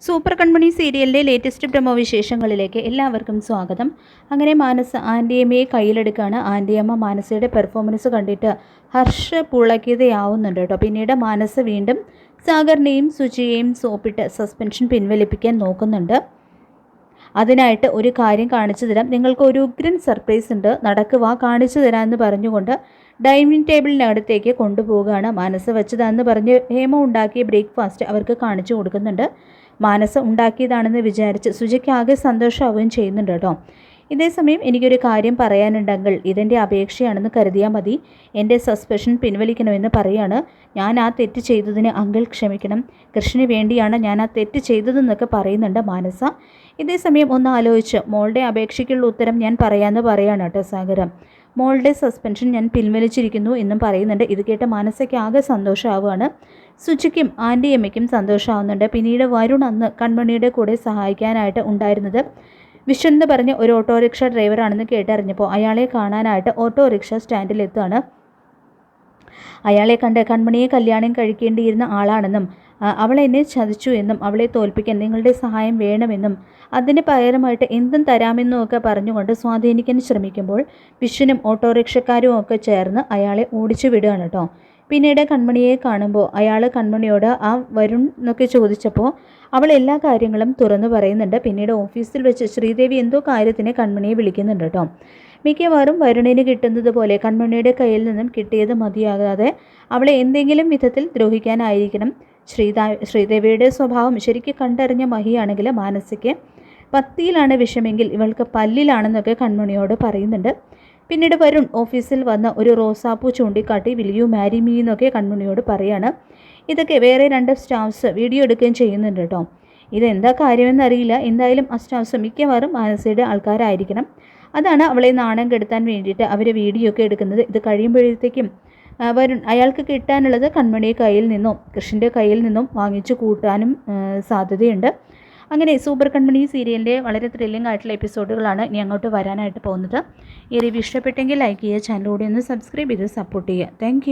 Super കൺമണി സീരിയലിൻ്റെ latest promo വിശേഷങ്ങളിലേക്ക് എല്ലാവർക്കും സ്വാഗതം. അങ്ങനെ മാനസ ആൻറ്റിയമ്മയെ കയ്യിലെടുക്കുകയാണ്. ആൻറ്റിയമ്മ മാനസയുടെ പെർഫോമൻസ് കണ്ടിട്ട് ഹർഷ പുളകിതയാവുന്നുണ്ട് കേട്ടോ. പിന്നീട് മാനസ വീണ്ടും സാഗറിനെയും സുജിയെയും സോപ്പിട്ട് സസ്പെൻഷൻ പിൻവലിപ്പിക്കാൻ നോക്കുന്നുണ്ട്. അതിനായിട്ട് ഒരു കാര്യം കാണിച്ചു തരാം, നിങ്ങൾക്ക് ഒരു ഉഗ്രൻ സർപ്രൈസ് ഉണ്ട്, നടക്കുക കാണിച്ചു തരാമെന്ന് പറഞ്ഞുകൊണ്ട് ഡൈനിങ് ടേബിളിനടുത്തേക്ക് കൊണ്ടുപോവുകയാണ്. മാനസ വെച്ചതാണെന്ന് പറഞ്ഞ് ഹേമ ഉണ്ടാക്കിയ ബ്രേക്ക്ഫാസ്റ്റ് അവർക്ക് കാണിച്ചു കൊടുക്കുന്നുണ്ട്. മാനസ ഉണ്ടാക്കിയതാണെന്ന് വിചാരിച്ച് സുജിക്ക് ആകെ സന്തോഷമാവുകയും ചെയ്യുന്നുണ്ട് കേട്ടോ. ഇതേസമയം എനിക്കൊരു കാര്യം പറയാനുണ്ടെങ്കിൽ ഇതെൻ്റെ അപേക്ഷയാണെന്ന് കരുതിയാൽ മതി. എൻ്റെ സസ്പെൻഷൻ പിൻവലിക്കണമെന്ന് പറയാണ്. ഞാൻ ആ തെറ്റ് ചെയ്തതിന് അങ്കിൾ ക്ഷമിക്കണം, കൃഷ്ണന് വേണ്ടിയാണ് ഞാൻ ആ തെറ്റ് ചെയ്തതെന്നൊക്കെ പറയുന്നുണ്ട് മാനസ. ഇതേസമയം ഒന്ന് ആലോചിച്ച് മോളുടെ അപേക്ഷയ്ക്കുള്ള ഉത്തരം ഞാൻ പറയാമെന്ന് പറയാണ് കേട്ടോ സാഗരം. മോളുടെ സസ്പെൻഷൻ ഞാൻ പിൻവലിച്ചിരിക്കുന്നു എന്നും പറയുന്നുണ്ട്. ഇത് കേട്ട മാനസയ്ക്ക് ആകെ സന്തോഷമാവുകയാണ്. സുജിക്കും ആൻറ്റിയമ്മയ്ക്കും സന്തോഷമാവുന്നുണ്ട്. പിന്നീട് വരുൺ അന്ന് കൺമണിയുടെ കൂടെ സഹായിക്കാനായിട്ട് ഉണ്ടായിരുന്നത് വിശ്വൻ എന്ന് പറഞ്ഞ ഒരു ഓട്ടോറിക്ഷ ഡ്രൈവറാണെന്ന് കേട്ടറിഞ്ഞപ്പോൾ അയാളെ കാണാനായിട്ട് ഓട്ടോറിക്ഷ സ്റ്റാൻഡിലെത്തുകയാണ്. അയാളെ കണ്ട് കൺമണിയെ കല്യാണം കഴിക്കേണ്ടിയിരുന്ന ആളാണെന്നും അവൾ എന്നെ ചതിച്ചു എന്നും അവളെ തോൽപ്പിക്കാൻ നിങ്ങളുടെ സഹായം വേണമെന്നും അതിന് പകരമായിട്ട് എന്തും തരാമെന്നും ഒക്കെ പറഞ്ഞുകൊണ്ട് സ്വാധീനിക്കാൻ ശ്രമിക്കുമ്പോൾ വിശ്വനും ഓട്ടോറിക്ഷക്കാരും ഒക്കെ ചേർന്ന് അയാളെ ഓടിച്ചു വിടുകയാണ് കേട്ടോ. പിന്നീട് കൺമണിയെ കാണുമ്പോൾ അയാൾ കൺമണിയോട് ആ വരുൺ എന്നൊക്കെ ചോദിച്ചപ്പോൾ അവൾ എല്ലാ കാര്യങ്ങളും തുറന്നു പറയുന്നുണ്ട്. പിന്നീട് ഓഫീസിൽ വെച്ച് ശ്രീദേവി എന്തോ കാര്യത്തിന് കൺമണിയെ വിളിക്കുന്നുണ്ട് കേട്ടോ. മിക്കവാറും വരുണിന് കിട്ടുന്നത് പോലെ കൺമണിയുടെ കയ്യിൽ നിന്നും കിട്ടിയത് മതിയാകാതെ അവളെ എന്തെങ്കിലും വിധത്തിൽ ദ്രോഹിക്കാനായിരിക്കണം ശ്രീദേവിയുടെ സ്വഭാവം ശരിക്കും കണ്ടറിഞ്ഞ മഹിയാണെങ്കിൽ മാനസിക്ക് പത്തിയിലാണ് വിഷമെങ്കിൽ ഇവൾക്ക് പല്ലിലാണെന്നൊക്കെ കൺമണിയോട് പറയുന്നുണ്ട്. പിന്നീട് വരുൺ ഓഫീസിൽ വന്ന ഒരു റോസാപ്പൂ ചൂണ്ടിക്കാട്ടി വിൽ യു മാരി മീ എന്നൊക്കെ കൺമണിയോട് പറയാണ്. ഇതൊക്കെ വേറെ രണ്ട് സ്റ്റാഫ്സ് വീഡിയോ എടുക്കുകയും ചെയ്യുന്നുണ്ട് കേട്ടോ. ഇതെന്താ കാര്യമെന്നറിയില്ല. എന്തായാലും ആ സ്റ്റാഫ്സ് മിക്കവാറും മാനസയുടെ ആൾക്കാരായിരിക്കണം. അതാണ് അവളെ നാണം കെടുത്താൻ വേണ്ടിയിട്ട് അവർ വീഡിയോ ഒക്കെ എടുക്കുന്നത്. ഇത് കഴിയുമ്പോഴത്തേക്കും വരുൺ അയാൾക്ക് കിട്ടാനുള്ളത് കൺമണിയുടെ കയ്യിൽ നിന്നും കൃഷ്ണൻ്റെ കയ്യിൽ നിന്നും വാങ്ങിച്ചു കൂട്ടാനും സാധ്യതയുണ്ട്. അങ്ങനെ സൂപ്പർ കൺമണി സീരിയലിൻ്റെ വളരെ ത്രില്ലിംഗ് ആയിട്ടുള്ള എപ്പിസോഡുകളാണ് ഇനി അങ്ങോട്ട് വരാനായിട്ട് പോകുന്നത്. ഈ റിവ്യൂ ഇഷ്ടപ്പെട്ടെങ്കിൽ ലൈക്ക് ചെയ്യുക, ചാനൽ കൂടി ഒന്ന് സബ്സ്ക്രൈബ് ചെയ്ത് സപ്പോർട്ട് ചെയ്യുക. താങ്ക്